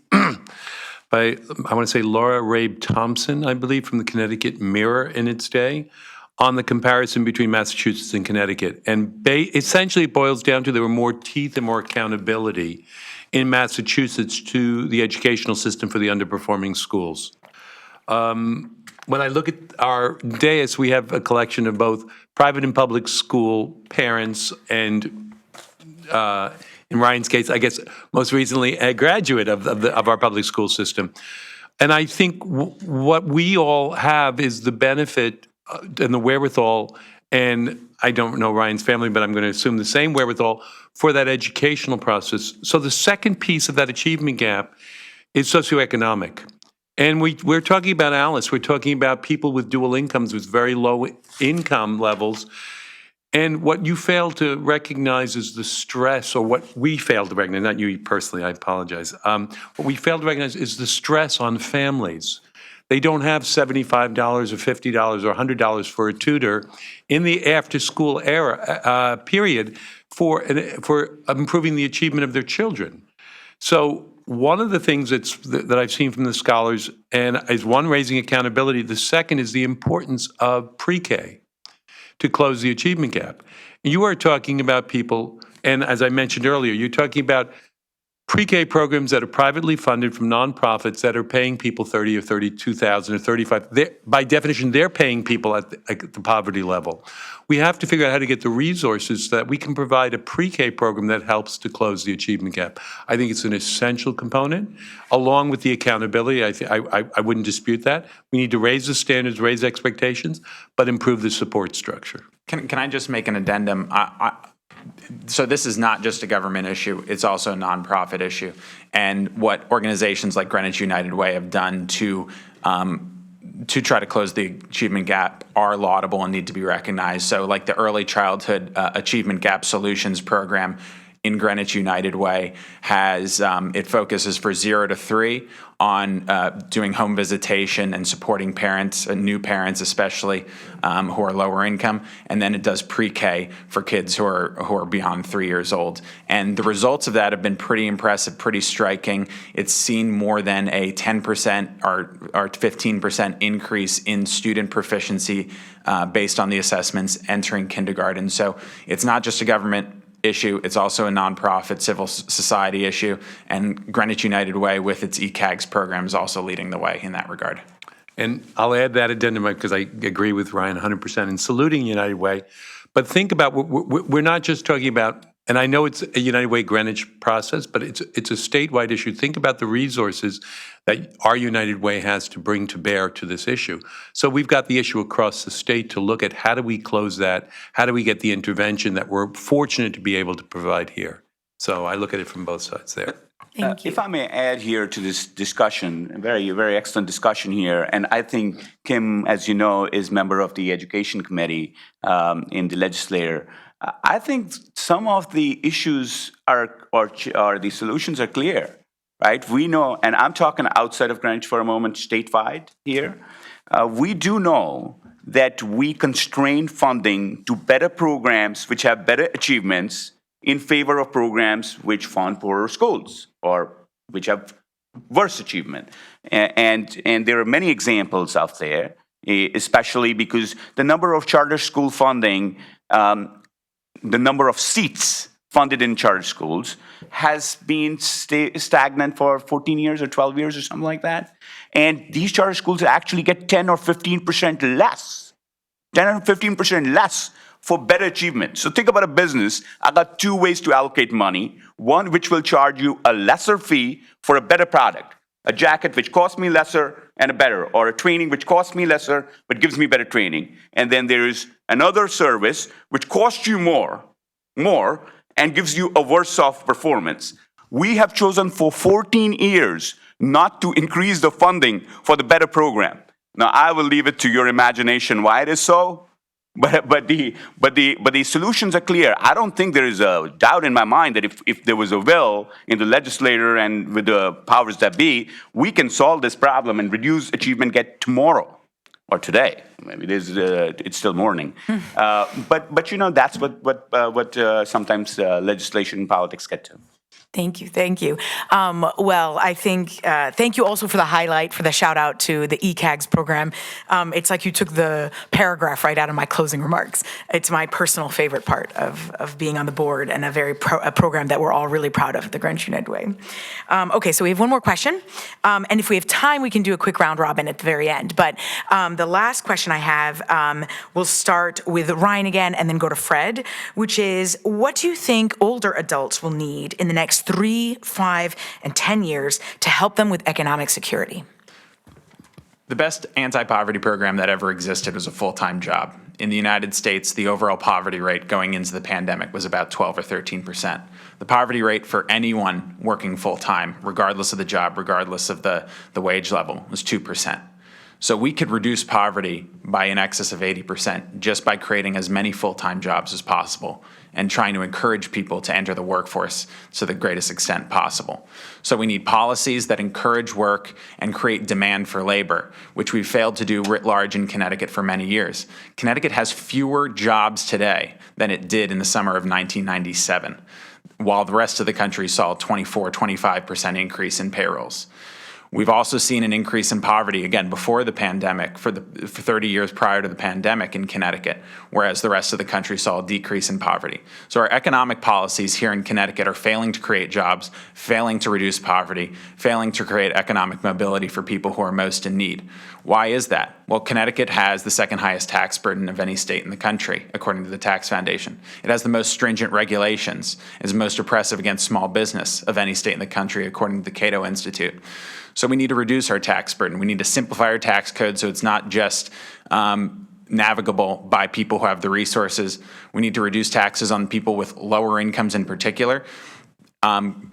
by, I want to say Laura Rabe Thompson, I believe, from the Connecticut Mirror in its day, on the comparison between Massachusetts and Connecticut. And essentially it boils down to there were more teeth and more accountability in Massachusetts to the educational system for the underperforming schools. When I look at our dais, we have a collection of both private and public school parents and, in Ryan's case, I guess most recently a graduate of our public school system. And I think what we all have is the benefit and the wherewithal, and I don't know Ryan's family, but I'm going to assume the same wherewithal for that educational process. So the second piece of that achievement gap is socioeconomic. And we're talking about Alice. We're talking about people with dual incomes with very low income levels. And what you fail to recognize is the stress, or what we fail to recognize, not you personally, I apologize. What we fail to recognize is the stress on families. They don't have $75 or $50 or $100 for a tutor in the after-school era period for improving the achievement of their children. So one of the things that I've seen from the scholars, and is one, raising accountability. The second is the importance of pre-K to close the achievement gap. You are talking about people, and as I mentioned earlier, you're talking about pre-K programs that are privately funded from nonprofits that are paying people $30,000 or $32,000 or $35,000. By definition, they're paying people at the poverty level. We have to figure out how to get the resources so that we can provide a pre-K program that helps to close the achievement gap. I think it's an essential component, along with the accountability. I wouldn't dispute that. We need to raise the standards, raise expectations, but improve the support structure. Can I just make an addendum? So this is not just a government issue, it's also a nonprofit issue. And what organizations like Greenwich United Way have done to try to close the achievement gap are laudable and need to be recognized. So like the Early Childhood Achievement Gap Solutions Program in Greenwich United Way has, it focuses for 0 to 3 on doing home visitation and supporting parents, new parents especially, who are lower income, and then it does pre-K for kids who are beyond 3 years old. And the results of that have been pretty impressive, pretty striking. It's seen more than a 10% or 15% increase in student proficiency based on the assessments entering kindergarten. So it's not just a government issue, it's also a nonprofit civil society issue, and Greenwich United Way with its ECAGS program is also leading the way in that regard. And I'll add that addendum because I agree with Ryan 100% in saluting United Way, But think about, we're not just talking about, and I know it's a United Way Greenwich process, but it's a statewide issue. Think about the resources that our United Way has to bring to bear to this issue. So we've got the issue across the state to look at how do we close that? How do we get the intervention that we're fortunate to be able to provide here? So I look at it from both sides there. Thank you. If I may add here to this discussion, a very, very excellent discussion here, and I think Kim, as you know, is member of the Education Committee in the legislature. I think some of the issues or the solutions are clear, right? We know, and I'm talking outside of Greenwich for a moment, statewide here. We do know that we constrain funding to better programs which have better achievements in favor of programs which fund poorer schools or which have worse achievement. And there are many examples out there, especially because the number of charter school funding, the number of seats funded in charter schools has been stagnant for 14 years or 12 years or something like that. And these charter schools actually get 10 or 15% less, 10 or 15% less for better achievement. So think about a business. I got two ways to allocate money. One which will charge you a lesser fee for a better product. A jacket which costs me lesser and a better, or a training which costs me lesser but gives me better training. And then there is another service which costs you more and gives you a worse off performance. We have chosen for 14 years not to increase the funding for the better program. Now I will leave it to your imagination why it is so. But the solutions are clear. I don't think there is a doubt in my mind that if there was a will in the legislature and with the powers that be, we can solve this problem and reduce achievement gap tomorrow or today. Maybe it's still morning. But you know that's what sometimes legislation and politics get to. Thank you. Thank you. Well, I think, thank you also for the highlight, for the shout out to the ECAGS program. It's like you took the paragraph right out of my closing remarks. It's my personal favorite part of being on the board and a program that we're all really proud of at the Greenwich United Way. Okay, so we have one more question. And if we have time, we can do a quick round robin at the very end. But the last question I have, we'll start with Ryan again and then go to Fred, which is, what do you think older adults will need in the next 3, 5, and 10 years to help them with economic security? The best anti-poverty program that ever existed was a full-time job. In the United States, the overall poverty rate going into the pandemic was about 12 or 13%. The poverty rate for anyone working full-time, regardless of the job, regardless of the wage level, was 2%. So we could reduce poverty by in excess of 80% just by creating as many full-time jobs as possible and trying to encourage people to enter the workforce to the greatest extent possible. So we need policies that encourage work and create demand for labor, which we've failed to do writ large in Connecticut for many years. Connecticut has fewer jobs today than it did in the summer of 1997, while the rest of the country saw a 24-25% increase in payrolls. We've also seen an increase in poverty, again, before the pandemic, for 30 years prior to the pandemic in Connecticut, whereas the rest of the country saw a decrease in poverty. So our economic policies here in Connecticut are failing to create jobs, failing to reduce poverty, failing to create economic mobility for people who are most in need. Why is that? Well, Connecticut has the second highest tax burden of any state in the country, according to the Tax Foundation. It has the most stringent regulations, is most oppressive against small business of any state in the country, according to the Cato Institute. So we need to reduce our tax burden. We need to simplify our tax code so it's not just navigable by people who have the resources. We need to reduce taxes on people with lower incomes in particular.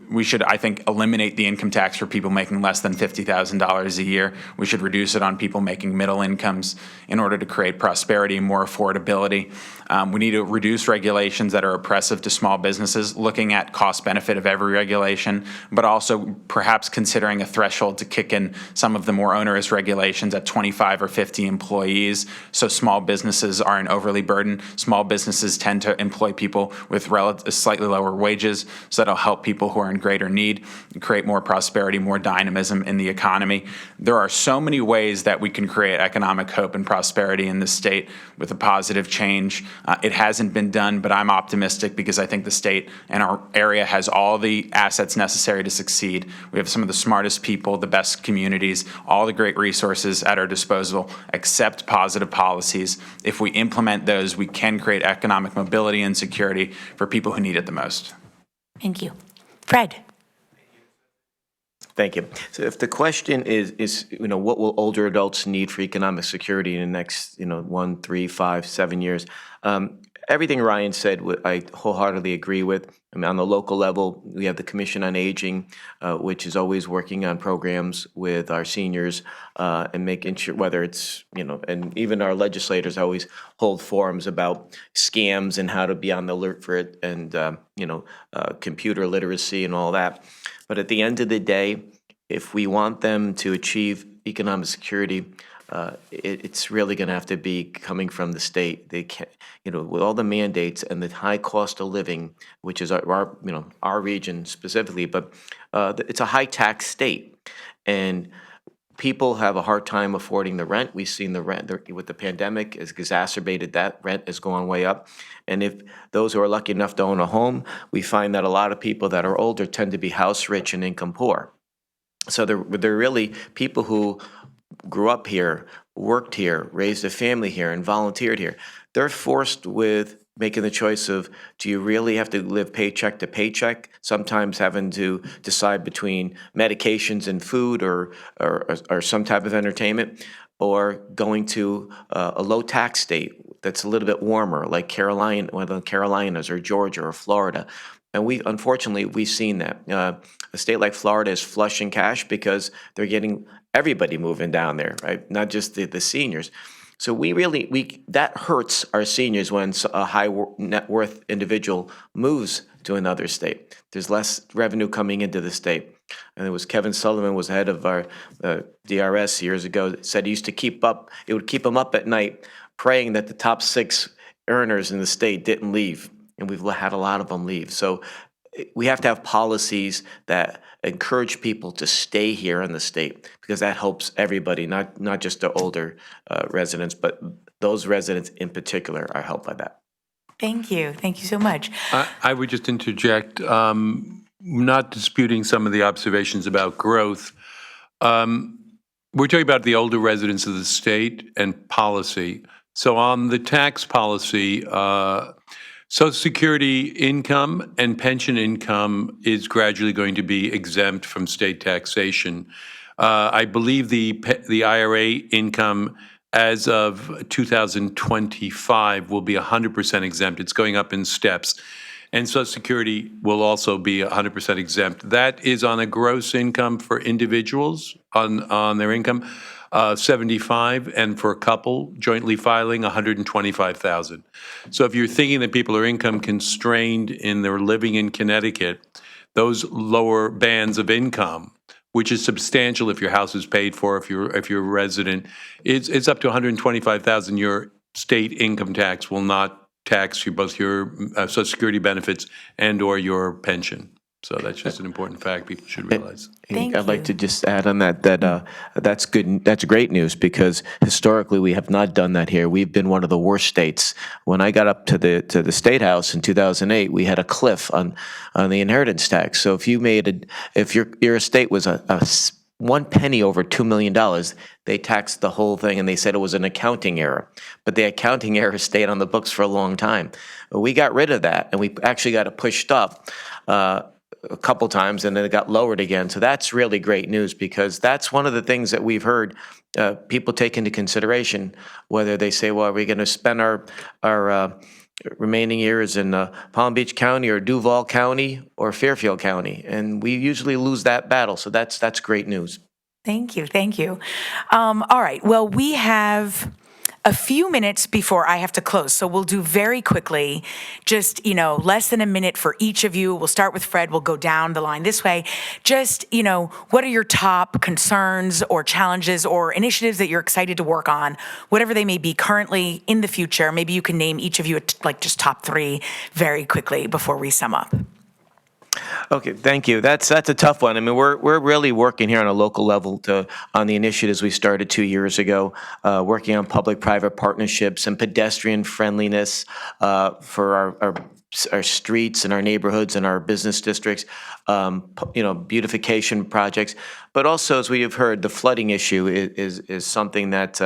We should, I think, eliminate the income tax for people making less than $50,000 a year. We should reduce it on people making middle incomes in order to create prosperity and more affordability. We need to reduce regulations that are oppressive to small businesses, looking at cost benefit of every regulation, but also perhaps considering a threshold to kick in some of the more onerous regulations at 25 or 50 employees so small businesses aren't overly burdened. Small businesses tend to employ people with slightly lower wages, so that'll help help people who are in greater need, create more prosperity, more dynamism in the economy. There are so many ways that we can create economic hope and prosperity in this state with a positive change. It hasn't been done, but I'm optimistic because I think the state and our area has all the assets necessary to succeed. We have some of the smartest people, the best communities, all the great resources at our disposal. Accept positive policies. If we implement those, we can create economic mobility and security for people who need it the most. Thank you. Fred. Thank you. So if the question is, what will older adults need for economic security in the next, 1, 3, 5, 7 years? Everything Ryan said, I wholeheartedly agree with. I mean, on the local level, we have the Commission on Aging, which is always working on programs with our seniors and making sure whether it's, and even our legislators always hold forums about scams and how to be on the alert for it and, computer literacy and all that. But at the end of the day, if we want them to achieve economic security, it's really going to have to be coming from the state. They can't, with all the mandates and the high cost of living, which is our region specifically, but it's a high tax state, and people have a hard time affording the rent. We've seen the rent with the pandemic has exacerbated that. Rent is going way up, and if those who are lucky enough to own a home, we find that a lot of people that are older tend to be house rich and income poor. So they're really people who grew up here, worked here, raised a family here, and volunteered here. They're forced with making the choice of, do you really have to live paycheck to paycheck, sometimes having to decide between medications and food or some type of entertainment, or going to a low tax state that's a little bit warmer, like Carolina, whether the Carolinas or Georgia or Florida. And unfortunately, we've seen that. A state like Florida is flush in cash because they're getting everybody moving down there, right? Not just the seniors. So that hurts our seniors when a high net worth individual moves to another state. There's less revenue coming into the state. And it was Kevin Sullivan was head of our DRS years ago, said he used to it would keep him up at night praying that the top 6 earners in the state didn't leave. And we've had a lot of them leave. So we have to have policies that encourage people to stay here in the state, because that helps everybody, not just the older residents, but those residents in particular are helped by that. Thank you. Thank you so much. I would just interject, not disputing some of the observations about growth. We're talking about the older residents of the state and policy. So on the tax policy, Social Security income and pension income is gradually going to be exempt from state taxation. I believe the IRA income as of 2025 will be 100% exempt. It's going up in steps. And Social Security will also be 100% exempt. That is on a gross income for individuals on their income, 75, and for a couple jointly filing 125,000. So if you're thinking that people are income constrained in their living in Connecticut, those lower bands of income, which is substantial if your house is paid for, if you're a resident, it's up to 125,000. Your state income tax will not tax you both your Social Security benefits and or your pension. So that's just an important fact people should realize. I'd like to just add on that's good. That's great news, because historically we have not done that here. We've been one of the worst states. When I got up to the State House in 2008, we had a cliff on the inheritance tax. So if your estate was a 1 penny over $2 million, they taxed the whole thing, and they said it was an accounting error. But the accounting error stayed on the books for a long time. We got rid of that, and we actually got it pushed up a couple times, and then it got lowered again. So that's really great news, because that's one of the things that we've heard people take into consideration, whether they say, well, are we going to spend our remaining years in Palm Beach County or Duval County or Fairfield County? And we usually lose that battle. So that's great news. Thank you. Thank you. All right. Well, we have a few minutes before I have to close. So we'll do very quickly, just, less than a minute for each of you. We'll start with Fred. We'll go down the line this way. Just, what are your top concerns or challenges or initiatives that you're excited to work on, whatever they may be currently, in the future? Maybe you can name each of you, just top 3 very quickly before we sum up. Okay, thank you. That's a tough one. I mean, we're really working here on a local level on the initiatives we started 2 years ago, working on public-private partnerships and pedestrian friendliness for our streets and our neighborhoods and our business districts, beautification projects. But also, as we have heard, the flooding issue is something that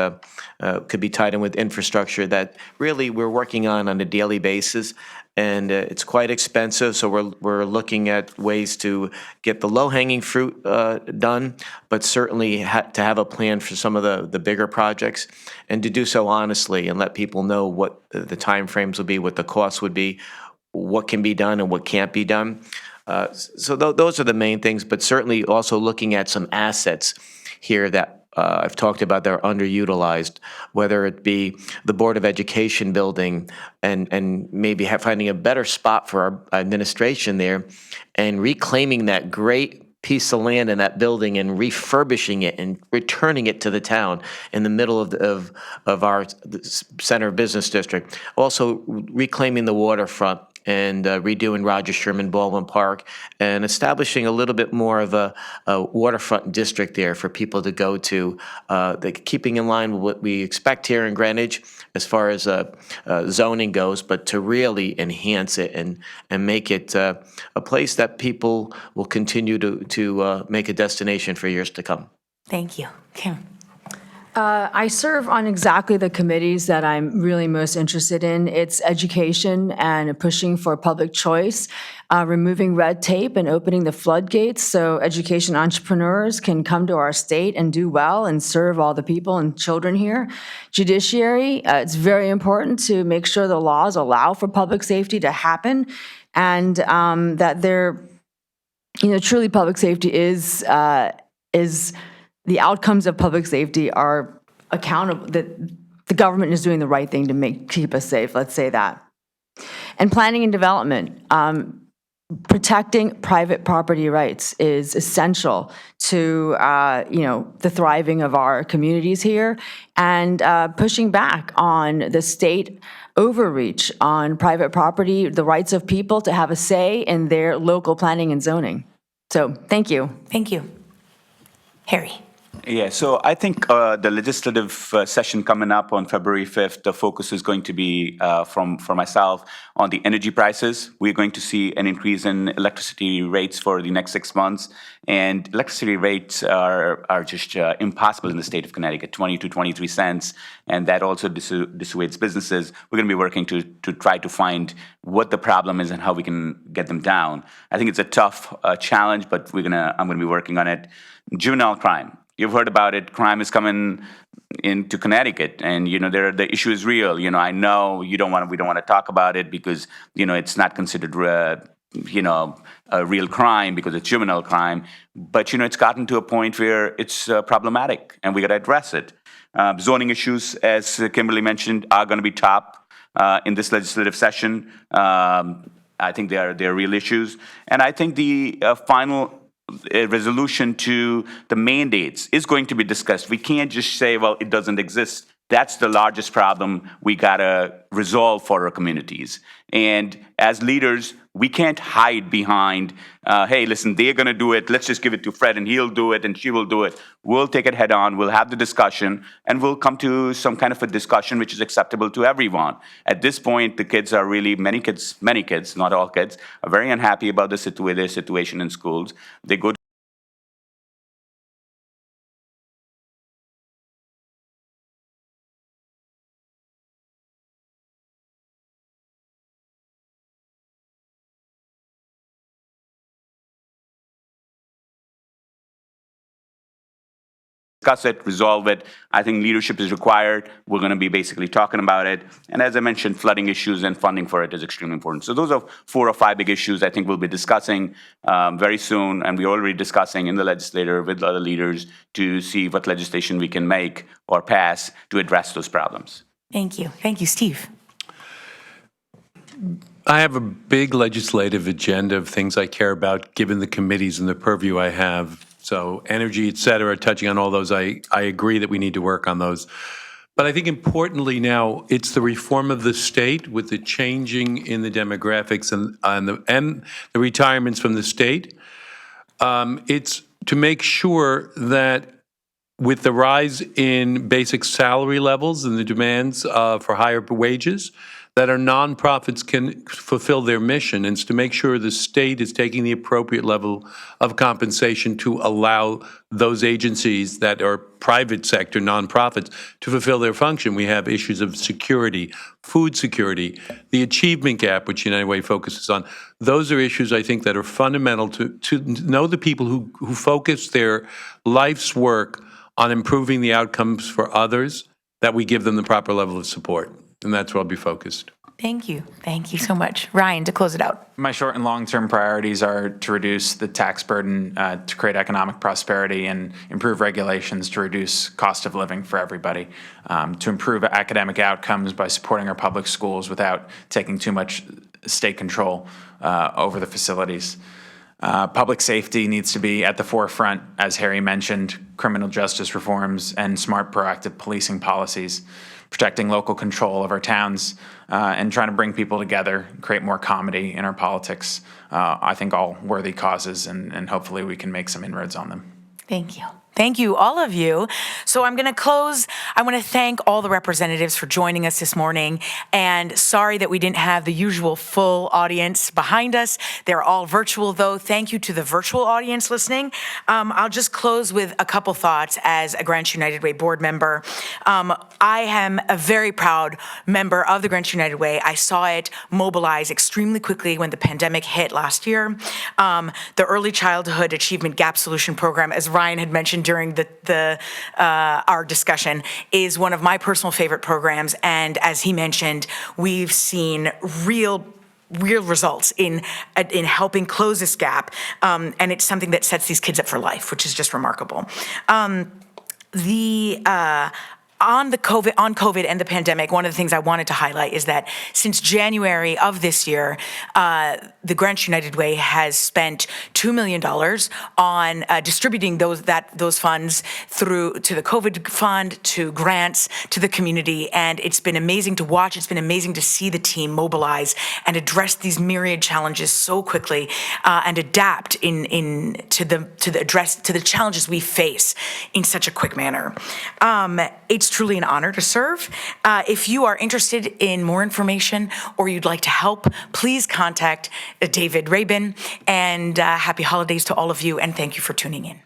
could be tied in with infrastructure that really we're working on a daily basis. And it's quite expensive, so we're looking at ways to get the low-hanging fruit done, but certainly to have a plan for some of the bigger projects, and to do so honestly and let people know what the timeframes would be, what the costs would be, what can be done and what can't be done. So those are the main things, but certainly also looking at some assets here that I've talked about that are underutilized, whether it be the Board of Education building and maybe finding a better spot for our administration there and reclaiming that great piece of land in that building and refurbishing it and returning it to the town in the middle of our center business district. Also reclaiming the waterfront and redoing Roger Sherman Baldwin Park and establishing a little bit more of a waterfront district there for people to go to, keeping in line with what we expect here in Greenwich as far as zoning goes, but to really enhance it and make it a place that people will continue to make a destination for years to come. Thank you. Kim. I serve on exactly the committees that I'm really most interested in. It's education and pushing for public choice, removing red tape and opening the floodgates so education entrepreneurs can come to our state and do well and serve all the people and children here. Judiciary, it's very important to make sure the laws allow for public safety to happen and that truly public safety is the outcomes of public safety are accountable, that the government is doing the right thing to keep us safe, let's say that. And planning and development, protecting private property rights is essential to, the thriving of our communities here and pushing back on the state overreach on private property, the rights of people to have a say in their local planning and zoning. So, thank you. Thank you. Harry. Yeah, so I think the legislative session coming up on February 5th, the focus is going to be for myself on the energy prices. We're going to see an increase in electricity rates for the next 6 months. And electricity rates are just impossible in the state of Connecticut, 20 to 23 cents. And that also dissuades businesses. We're going to be working to try to find what the problem is and how we can get them down. I think it's a tough challenge, but I'm going to be working on it. Juvenile crime. You've heard about it. Crime is coming into Connecticut, and the issue is real. I know we don't want to talk about it because it's not considered a real crime because it's juvenile crime. But it's gotten to a point where it's problematic, and we got to address it. Zoning issues, as Kimberly mentioned, are going to be top in this legislative session. I think they are real issues, and I think the final resolution to the mandates is going to be discussed. We can't just say, well, it doesn't exist. That's the largest problem we gotta resolve for our communities. And as leaders, we can't hide behind, hey, listen, they're gonna do it. Let's just give it to Fred and he'll do it and she will do it. We'll take it head on. We'll have the discussion and we'll come to some kind of a discussion which is acceptable to everyone. At this point, the kids are really, many kids, not all kids, are very unhappy about their situation in schools. They go discuss it, resolve it. I think leadership is required. We're going to be basically talking about it. And as I mentioned, flooding issues and funding for it is extremely important. So those are 4 or 5 big issues I think we'll be discussing very soon. And we're already discussing in the legislature with other leaders to see what legislation we can make or pass to address those problems. Thank you. Thank you, Steve. I have a big legislative agenda of things I care about, given the committees and the purview I have. So energy, et cetera, touching on all those, I agree that we need to work on those. But I think importantly now, it's the reform of the state with the changing in the demographics and the retirements from the state. It's to make sure that with the rise in basic salary levels and the demands for higher wages, that our nonprofits can fulfill their mission, and it's to make sure the state is taking the appropriate level of compensation to allow those agencies that are private sector nonprofits to fulfill their function. We have issues of security, food security, the achievement gap, which United Way focuses on. Those are issues I think that are fundamental to know the people who focus their life's work on improving the outcomes for others, that we give them the proper level of support. And that's where I'll be focused. Thank you. Thank you so much. Ryan, to close it out. My short and long-term priorities are to reduce the tax burden, to create economic prosperity, and improve regulations to reduce cost of living for everybody, to improve academic outcomes by supporting our public schools without taking too much state control over the facilities. Public safety needs to be at the forefront, as Harry mentioned, criminal justice reforms and smart, proactive policing policies, protecting local control of our towns, and trying to bring people together, create more comedy in our politics. I think all worthy causes, and hopefully we can make some inroads on them. Thank you. Thank you, all of you. So I'm going to close. I want to thank all the representatives for joining us this morning. And sorry that we didn't have the usual full audience behind us. They're all virtual, though. Thank you to the virtual audience listening. I'll just close with a couple thoughts as a Greenwich United Way board member. I am a very proud member of the Greenwich United Way. I saw it mobilize extremely quickly when the pandemic hit last year. The Early Childhood Achievement Gap Solution Program, as Ryan had mentioned during our discussion, is one of my personal favorite programs. And as he mentioned, we've seen real results in helping close this gap. And it's something that sets these kids up for life, which is just remarkable. On COVID and the pandemic, one of the things I wanted to highlight is that since January of this year, the Greenwich United Way has spent $2 million on distributing those funds through to the COVID fund, to grants, to the community, and it's been amazing to watch. It's been amazing to see the team mobilize and address these myriad challenges so quickly, and adapt to the challenges we face in such a quick manner. It's truly an honor to serve. If you are interested in more information or you'd like to help, please contact David Rabin, and happy holidays to all of you, and thank you for tuning in.